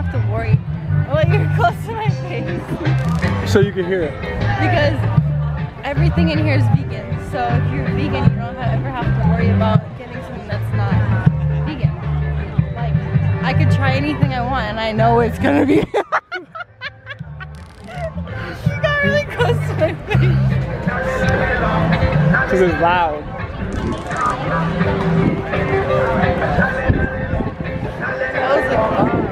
have to worry. Oh, you're close to my face. So you can hear it. Because everything in here is vegan. So if you're vegan, you don't ever have to worry about getting something that's not vegan. Like, I could try anything I want and I know it's gonna be. You got really close to my face. Because it's loud. That was like, oh.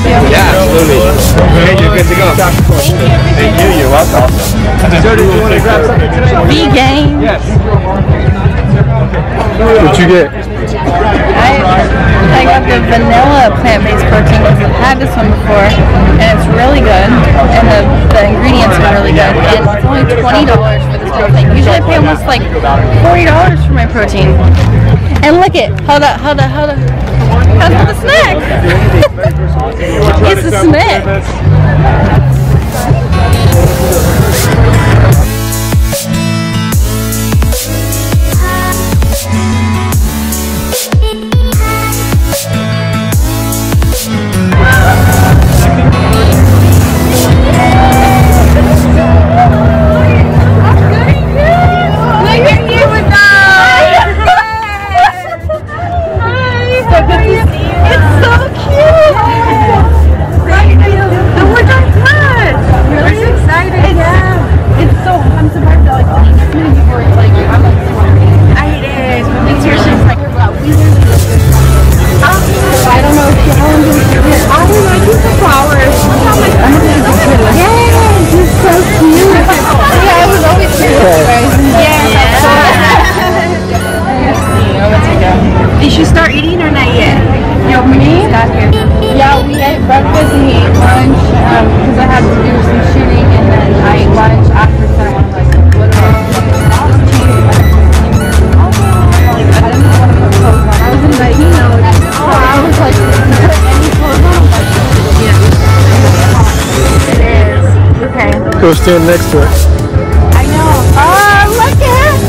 Yeah, absolutely. Okay, you're good to go. Thank you, you're welcome. So did you want to grab something today? Vegan. Yes. What'd you get? I got the vanilla plant-based protein because I've had this one before and it's really good and the ingredients are really good and it's only $20 for this whole thing. Usually I pay almost like $40 for my protein. And look it, hold up. How's the snack? It's a snack. Did you start eating or not yet? Yo, me? Yeah, we ate breakfast and we ate lunch because I had to do some shooting and then I ate lunch after so I want to like literally. I didn't want to put clothes on. I was in bikini. So I was like, put any clothes on? Yeah. It is. Okay. Go stand next to it. I know. Oh, look at it.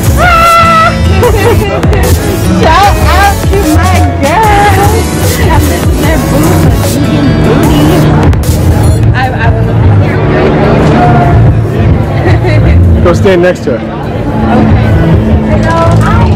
Shout out to my girls. And this is their booty, vegan booty. I would look at Go stand next to it. Okay. Hello. Hi.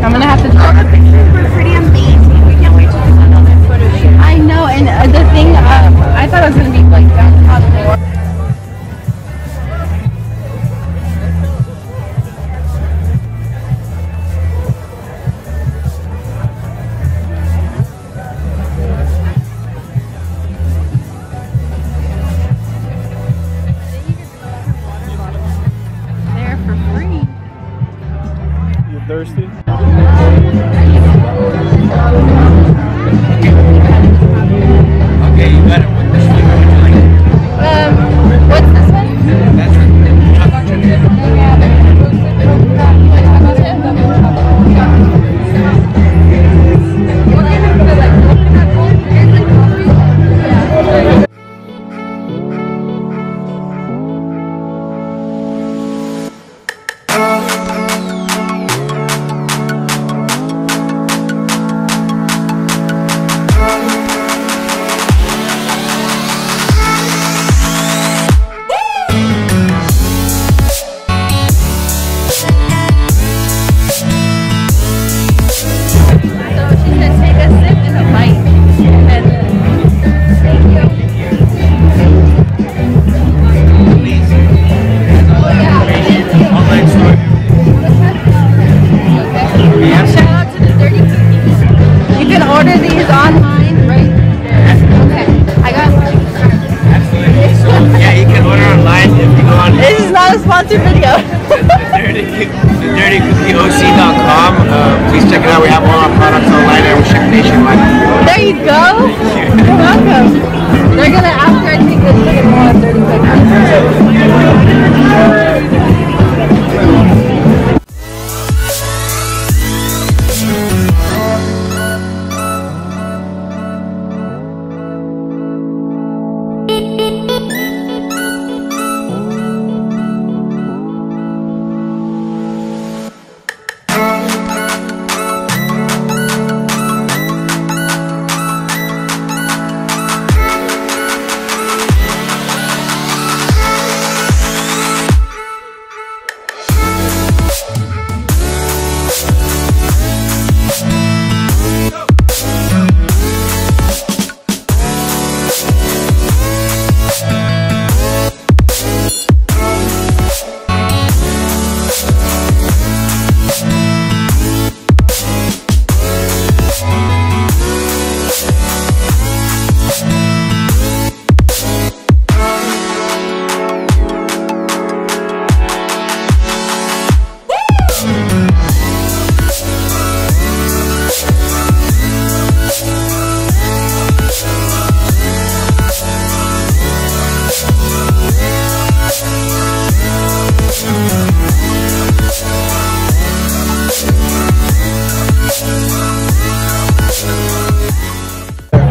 I'm gonna have to try. The pictures were pretty amazing. We can't wait to do another photo shoot. I know, and the thing, I thought it was gonna be like downtown more. order these online right there. Okay, I got one. Yeah, you can order online if you go on This is not a sponsored video. dirtycookieoc.com. Please check it out. We have all our products online and we ship nationwide. There you go. You're welcome. They're gonna, after I take this, they're gonna want 30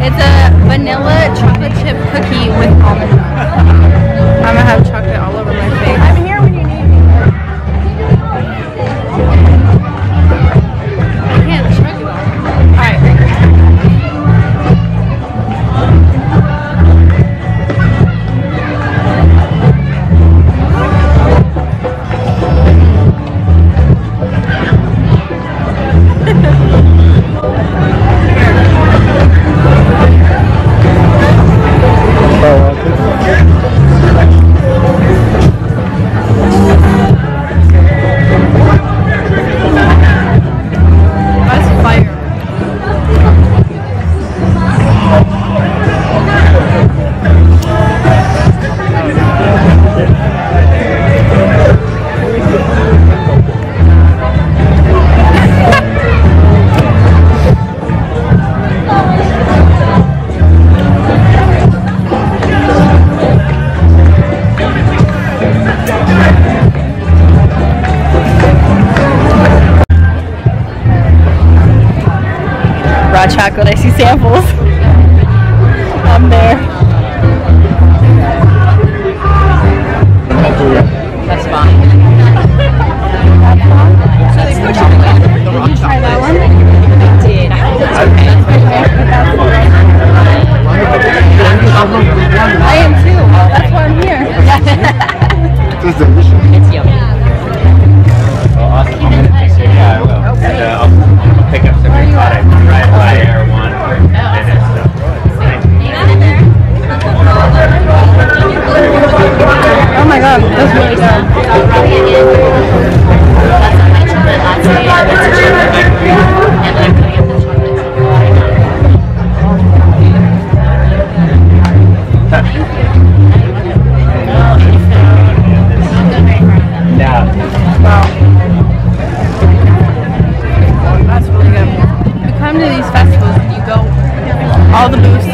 It's a vanilla chocolate chip cookie with almond milk. I'm gonna have chocolate all over my face. I'm here when you need me. I can't chug it all. Alright. Chocolate, I see samples. I'm there. That's fine. Did you try that one? I did. I am too. That's why I'm here. It's delicious. It's yummy. Well, awesome. I'm gonna take it. Yeah, I will. And, I'll pick up some new products right away. Oh my god, that's really good. Yeah. Wow. That's really good. You come to these festivals and you go all the booths,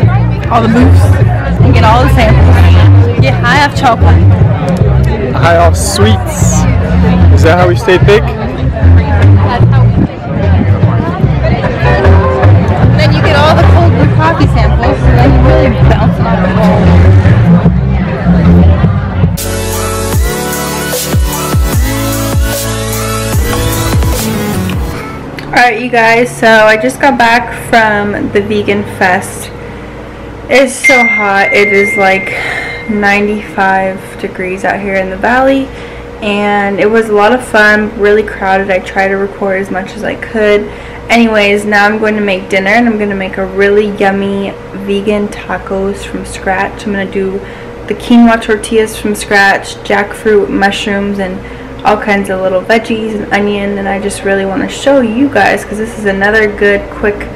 and get all the samples. Get high off chocolate. High off sweets. Is that how we stay big? That's how we do it. Then you get all the cold brew coffee samples, so then you really bounce it off the wall. Alright you guys, so I just got back from the Vegan Fest. It's so hot. It is like 95 degrees out here in the valley, and it was a lot of fun, really crowded. I tried to record as much as I could. Anyways, now I'm going to make dinner, and I'm going to make a really yummy vegan tacos from scratch. I'm going to do the quinoa tortillas from scratch, jackfruit, mushrooms, and all kinds of little veggies and onion, and I just really want to show you guys because this is another good quick,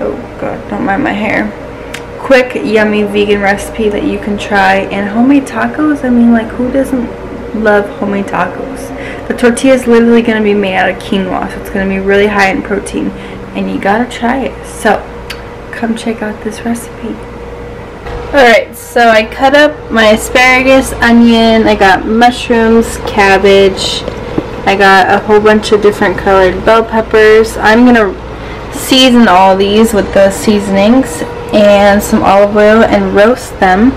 oh god, Don't mind my hair. Quick, yummy vegan recipe that you can try. And homemade tacos, I mean, like, who doesn't love homemade tacos? The tortilla is literally going to be made out of quinoa, so it's going to be really high in protein. And you gotta try it. So, come check out this recipe. Alright, so I cut up my asparagus, onion, I got mushrooms, cabbage, I got a whole bunch of different colored bell peppers. I'm gonna season all these with the seasonings and some olive oil and roast them.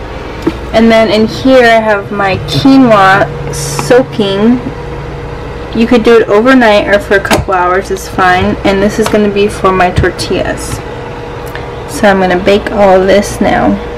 And then in here I have my quinoa soaking. You could do it overnight or for a couple hours is fine. And this is going to be for my tortillas. So I'm going to bake all of this now.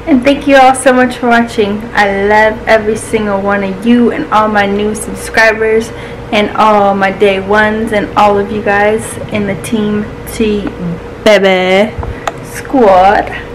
And thank you all so much for watching. I love every single one of you and all my new subscribers and all my day ones and all of you guys in the Team T Baby Squad.